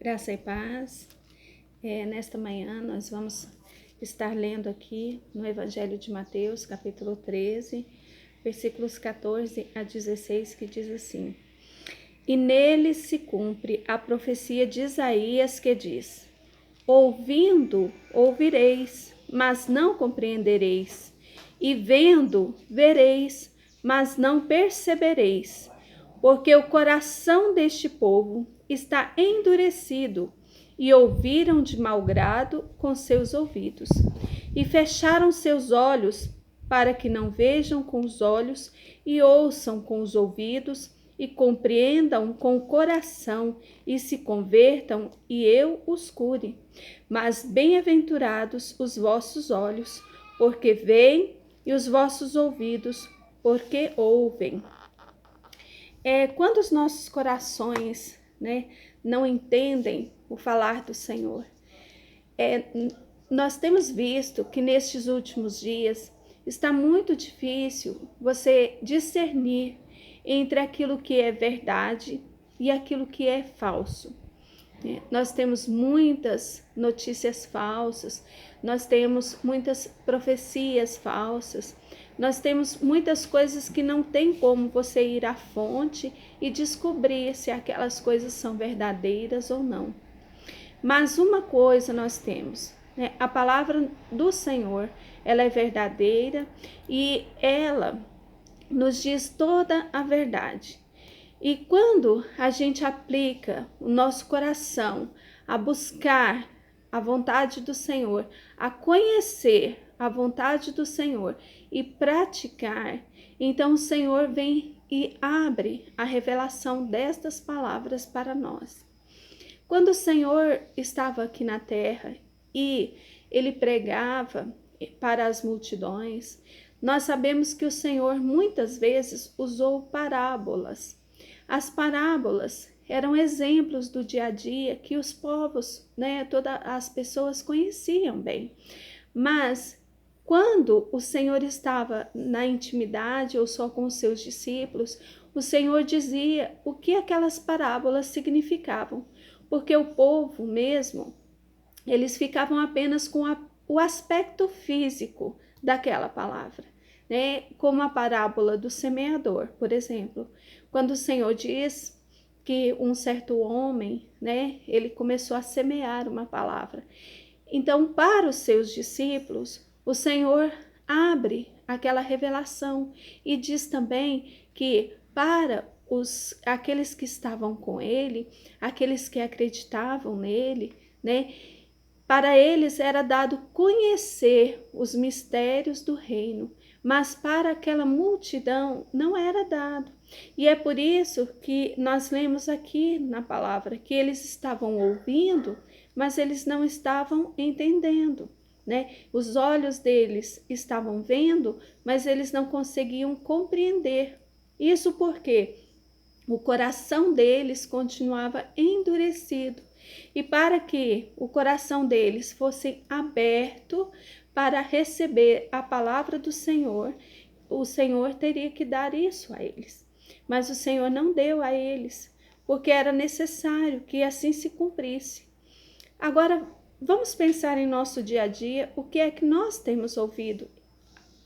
Graça e paz. Nesta manhã nós vamos estar lendo aqui no Evangelho de Mateus, capítulo 13, versículos 14 a 16, que diz assim: E nele se cumpre a profecia de Isaías que diz: Ouvindo, ouvireis, mas não compreendereis, e vendo, vereis, mas não percebereis, porque o coração deste povo está endurecido, e ouviram de mau grado com seus ouvidos, e fecharam seus olhos, para que não vejam com os olhos, e ouçam com os ouvidos, e compreendam com o coração, e se convertam, e eu os cure. Mas bem-aventurados os vossos olhos, porque veem, e os vossos ouvidos, porque ouvem. Quando os nossos corações, não entendem o falar do Senhor, nós temos visto que nestes últimos dias está muito difícil você discernir entre aquilo que é verdade e aquilo que é falso. Nós temos muitas notícias falsas, nós temos muitas profecias falsas, nós temos muitas coisas que não tem como você ir à fonte e descobrir se aquelas coisas são verdadeiras ou não. Mas uma coisa nós temos, a palavra do Senhor, ela é verdadeira e ela nos diz toda a verdade. E quando a gente aplica o nosso coração a buscar a vontade do Senhor, a conhecer a vontade do Senhor e praticar, então o Senhor vem e abre a revelação destas palavras para nós. Quando o Senhor estava aqui na terra e ele pregava para as multidões, nós sabemos que o Senhor muitas vezes usou parábolas. As parábolas eram exemplos do dia a dia que os povos, todas as pessoas conheciam bem. Mas quando o Senhor estava na intimidade ou só com os seus discípulos, o Senhor dizia o que aquelas parábolas significavam, porque o povo mesmo, eles ficavam apenas com o aspecto físico daquela palavra. Como a parábola do semeador, por exemplo, quando o Senhor diz que um certo homem, ele começou a semear uma palavra. Então, para os seus discípulos, o Senhor abre aquela revelação e diz também que para aqueles que estavam com ele, aqueles que acreditavam nele, para eles era dado conhecer os mistérios do reino, mas para aquela multidão não era dado. E é por isso que nós lemos aqui na palavra que eles estavam ouvindo, mas eles não estavam entendendo. Os olhos deles estavam vendo, mas eles não conseguiam compreender. Isso porque o coração deles continuava endurecido. E para que o coração deles fosse aberto para receber a palavra do Senhor, o Senhor teria que dar isso a eles. Mas o Senhor não deu a eles, porque era necessário que assim se cumprisse. Agora, vamos pensar em nosso dia a dia, o que é que nós temos ouvido,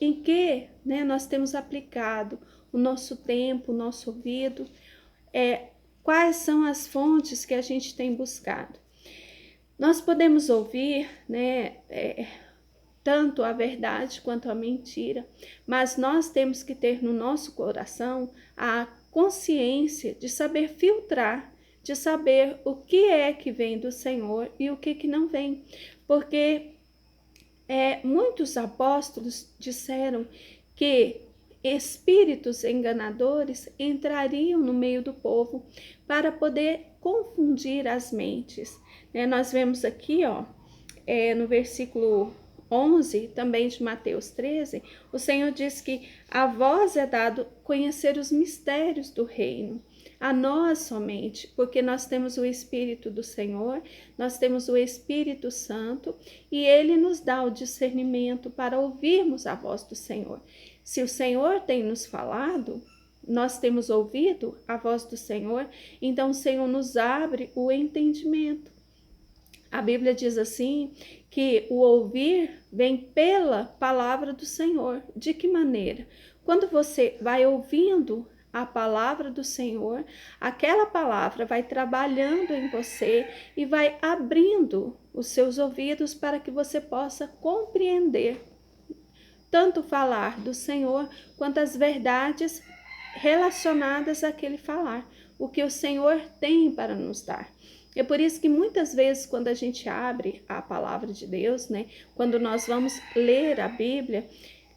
em que nós temos aplicado o nosso tempo, o nosso ouvido, quais são as fontes que a gente tem buscado. Nós podemos ouvir, tanto a verdade quanto a mentira, mas nós temos que ter no nosso coração a consciência de saber filtrar, de saber o que é que vem do Senhor e o que não vem, porque muitos apóstolos disseram que espíritos enganadores entrariam no meio do povo para poder confundir as mentes. Nós vemos aqui, no versículo 11, também de Mateus 13, o Senhor diz que a vós é dado conhecer os mistérios do reino, a nós somente, porque nós temos o Espírito do Senhor, nós temos o Espírito Santo e ele nos dá o discernimento para ouvirmos a voz do Senhor. Se o Senhor tem nos falado, nós temos ouvido a voz do Senhor, então o Senhor nos abre o entendimento. A Bíblia diz assim, que o ouvir vem pela palavra do Senhor. De que maneira? Quando você vai ouvindo a palavra do Senhor, aquela palavra vai trabalhando em você e vai abrindo os seus ouvidos para que você possa compreender tanto falar do Senhor quanto as verdades relacionadas àquele falar, o que o Senhor tem para nos dar. É por isso que muitas vezes quando a gente abre a palavra de Deus, né, quando nós vamos ler a Bíblia,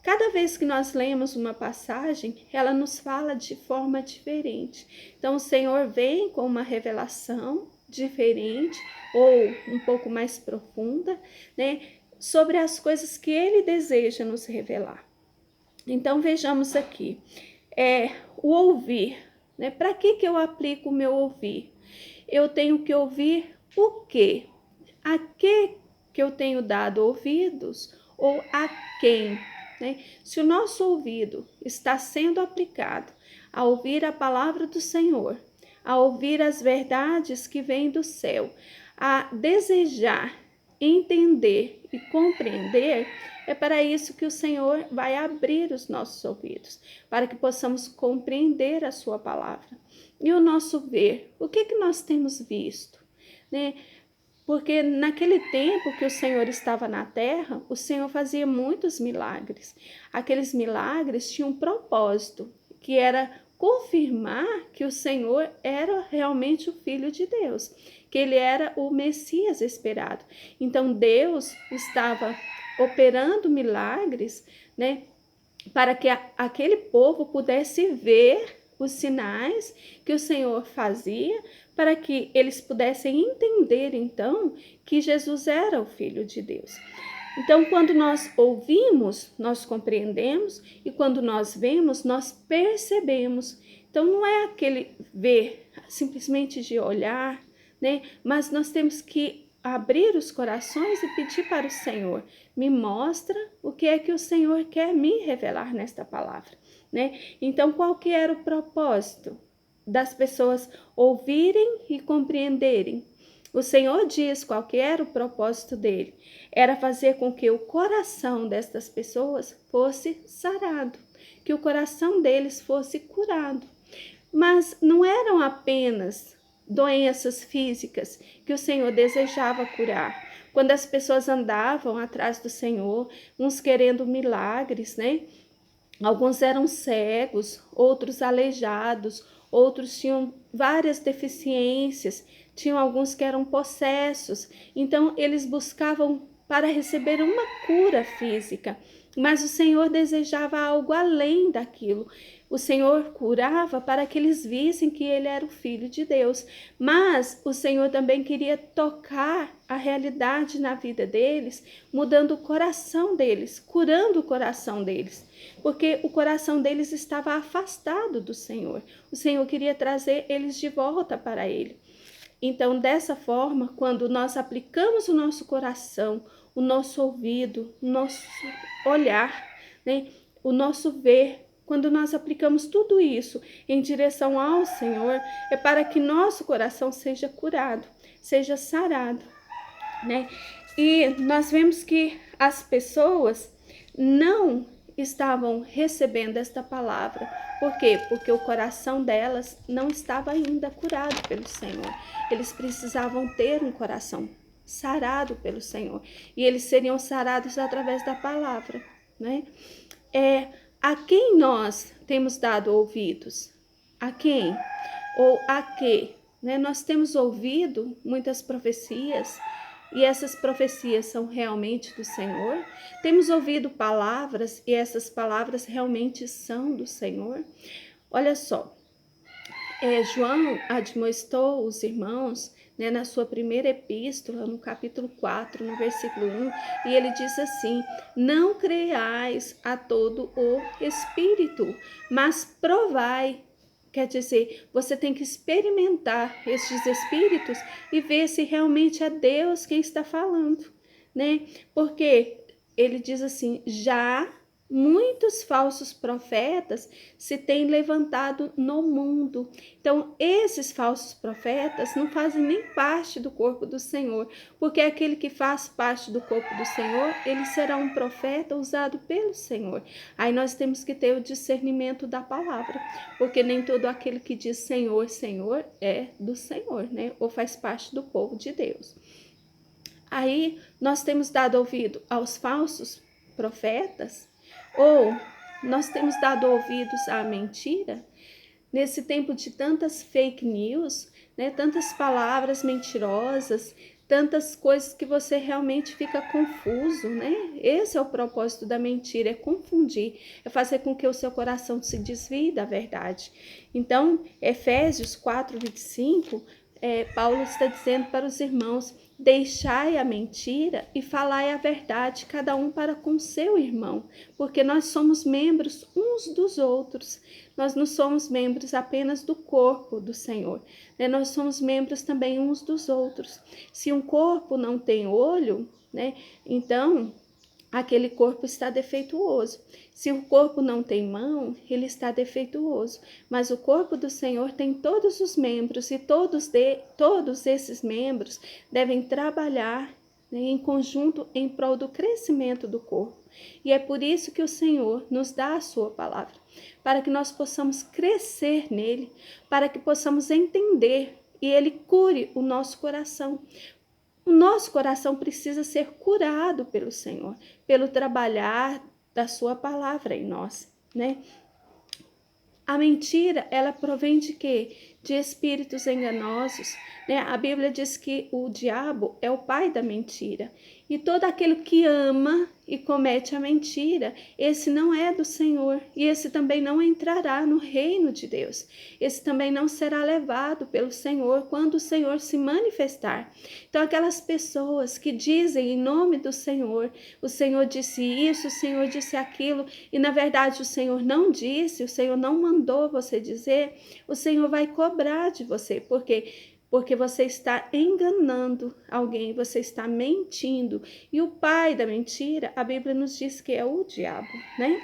cada vez que nós lemos uma passagem, ela nos fala de forma diferente. Então o Senhor vem com uma revelação diferente ou um pouco mais profunda, né, sobre as coisas que Ele deseja nos revelar. Então vejamos aqui, o ouvir, né? Para que eu aplico o meu ouvir? Eu tenho que ouvir o quê? A que eu tenho dado ouvidos ou a quem? Né? Se o nosso ouvido está sendo aplicado a ouvir a palavra do Senhor, a ouvir as verdades que vêm do céu, a desejar entender e compreender, é para isso que o Senhor vai abrir os nossos ouvidos, para que possamos compreender a sua palavra. E o nosso ver, o que nós temos visto, né? Porque naquele tempo que o Senhor estava na terra, o Senhor fazia muitos milagres. Aqueles milagres tinham um propósito, que era confirmar que o Senhor era realmente o Filho de Deus, que ele era o Messias esperado. Então Deus estava operando milagres, né, para que aquele povo pudesse ver os sinais que o Senhor fazia, para que eles pudessem entender, então, que Jesus era o Filho de Deus. Então, quando nós ouvimos, nós compreendemos, e quando nós vemos, nós percebemos. Então, não é aquele ver simplesmente de olhar, né? Mas nós temos que abrir os corações e pedir para o Senhor, me mostra o que é que o Senhor quer me revelar nesta palavra, né? Então, qual que era o propósito das pessoas ouvirem e compreenderem? O Senhor diz qual que era o propósito dele. Era fazer com que o coração destas pessoas fosse sarado, que o coração deles fosse curado. Mas não eram apenas doenças físicas que o Senhor desejava curar. Quando as pessoas andavam atrás do Senhor, uns querendo milagres, né? Alguns eram cegos, outros aleijados, outros tinham várias deficiências, tinham alguns que eram possessos. Então, eles buscavam para receber uma cura física, mas o Senhor desejava algo além daquilo. O Senhor curava para que eles vissem que ele era o Filho de Deus, mas o Senhor também queria tocar a realidade na vida deles, mudando o coração deles, curando o coração deles, porque o coração deles estava afastado do Senhor. O Senhor queria trazer eles de volta para ele. Então, dessa forma, quando nós aplicamos o nosso coração, o nosso ouvido, o nosso olhar, né, o nosso ver, quando nós aplicamos tudo isso em direção ao Senhor, é para que nosso coração seja curado, seja sarado, né? E nós vemos que as pessoas não estavam recebendo esta palavra. Por quê? Porque o coração delas não estava ainda curado pelo Senhor. Eles precisavam ter um coração sarado pelo Senhor. E eles seriam sarados através da palavra, né? A quem nós temos dado ouvidos? A quem? Ou a quê? Né? Nós temos ouvido muitas profecias, e essas profecias são realmente do Senhor? Temos ouvido palavras e essas palavras realmente são do Senhor? Olha só, João admoestou os irmãos, né, na sua primeira epístola, no capítulo 4, no versículo 1, e ele diz assim: não creiais a todo o Espírito, mas provai. Quer dizer, você tem que experimentar estes espíritos e ver se realmente é Deus quem está falando, né? Porque ele diz assim, já muitos falsos profetas se têm levantado no mundo. Então, esses falsos profetas não fazem nem parte do corpo do Senhor, porque aquele que faz parte do corpo do Senhor, ele será um profeta usado pelo Senhor. Aí nós temos que ter o discernimento da palavra, porque nem todo aquele que diz Senhor, Senhor é do Senhor, né? Ou faz parte do povo de Deus. Aí nós temos dado ouvido aos falsos profetas, ou nós temos dado ouvidos à mentira. Nesse tempo de tantas fake news, né, tantas palavras mentirosas, tantas coisas que você realmente fica confuso, né? Esse é o propósito da mentira, é confundir, é fazer com que o seu coração se desvie da verdade. Então, Efésios 4:25, Paulo está dizendo para os irmãos: deixai a mentira e falai a verdade, cada um para com seu irmão, porque nós somos membros uns dos outros. Nós não somos membros apenas do corpo do Senhor, né? Nós somos membros também uns dos outros. Se um corpo não tem olho, né, então aquele corpo está defeituoso. Se o corpo não tem mão, ele está defeituoso. Mas o corpo do Senhor tem todos os membros, e todos esses membros devem trabalhar, né, em conjunto em prol do crescimento do corpo. E é por isso que o Senhor nos dá a sua palavra, para que nós possamos crescer nele, para que possamos entender e ele cure o nosso coração. O nosso coração precisa ser curado pelo Senhor, pelo trabalhar da sua palavra em nós, né? A mentira, ela provém de quê? De espíritos enganosos, né? A Bíblia diz que o diabo é o pai da mentira. E todo aquele que ama e comete a mentira, esse não é do Senhor. E esse também não entrará no reino de Deus. Esse também não será levado pelo Senhor quando o Senhor se manifestar. Então, aquelas pessoas que dizem em nome do Senhor, o Senhor disse isso, o Senhor disse aquilo, e na verdade o Senhor não disse, o Senhor não mandou você dizer, o Senhor vai cobrar de você, porque você está enganando alguém, você está mentindo. E o pai da mentira, a Bíblia nos diz que é o diabo, né?